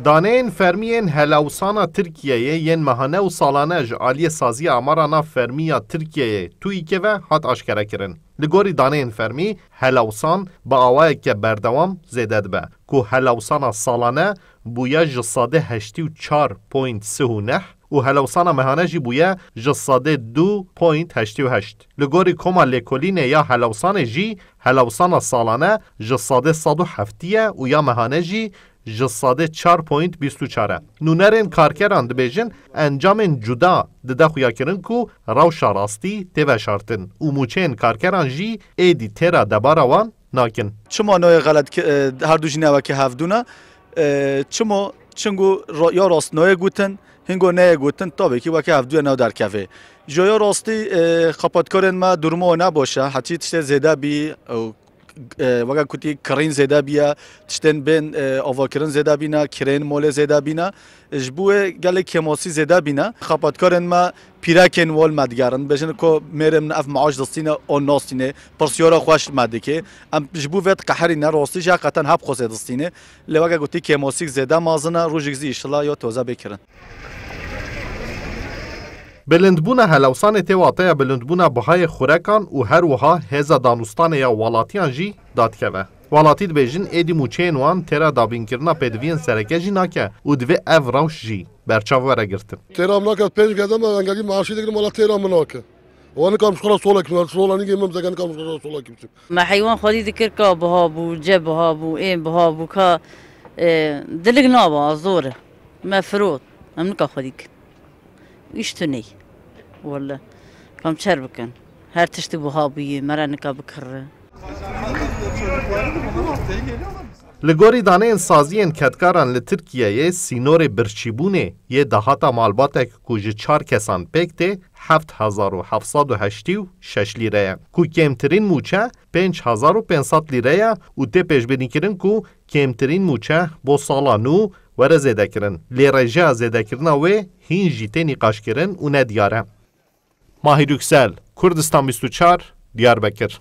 دانین فرمیین هلاوسانا ترکیه ین مهانه و سالانه جعالی سازی امارانا فرمیا ترکیه توی که و هات آشکره کرن. لگوری دانین فرمی هلاوسان با آوائه که بردوام زیدد به که هلاوسانا سالانه بویا جساده 84.39 و هلاوسانا مهانه جی بویا جساده 2.88. لگوری کما لیکولینه یا هلاوسان جی هلاوسانا سالانه جساده 107 و یا مهانه جی جساده 4.24. نونرین کارکران دبیجن انجام جدا دده خویا کرن کو روشا راستی تیوه شارتن و موچین کارکران جی ایدی تیرا دباروان ناکن. چما نوع غلط هر دو جنوه که هفدونه چما چنگو یا راست نوع گوتن هنگو نه گوتن تابه که وکی هفدو نو در کفه جایا راستی خپاتکارن ما درمو نباشه حتی تشت زیده بی وقتی کتی کرین زده بیا تشتن بین آواکرین زده بینا کرین مال زده بینا جبوه گله کماسی زده بینا خپاتکارن ما پیراکن وال مدگرن بجن کو میرم نف معاش دستینه آن ناستینه پرسیارا خوش مدکه ام جبوه وقت قهری نراستی جا قطن هب خواسته دستینه لواقع کتی کماسی زده مازنه روزگزی اشتلا یا توزه بکرن. بلندبونا هلاوسان تیواتیا بلندبونا بهای خورکان و هر وها هزا دانستان یا والاتیان جی داد که و. والاتی دبیجن ایدی موچین وان تیرا دابین کرنا پیدوین سرکه جی ناکه و دوی او روش جی برچاو وره گرتن. تیرا مناکه پنج گردم انگلی معاشی دیگرم والا تیرا مناکه. وانا کام شکر سولا کیم سولا نیگه مم زگان کام شکر سولا کیم. ما حیوان خودی ذکر که بها بو جب بها بو این بها بو که دلگ نابا زوره مفروض امنك خوديك يشتني ولا كم شربكن هر تشتبه هابي مرانك بكر لگوری دانه سازی کتکاران لترکیه سینور برچیبونه یه دهاتا مالباتک کوج 4 کسان پکته 7786 لیره کو کمترین موچه 5500 لیره و ته پیشبینی کرن کو کمترین موچه با سالا نو وره زیده کرن لیره جا زیده کرن و هین جیته نقاش کرن و ندیاره. ماهی روکسل کردستان 24 دیاربکر.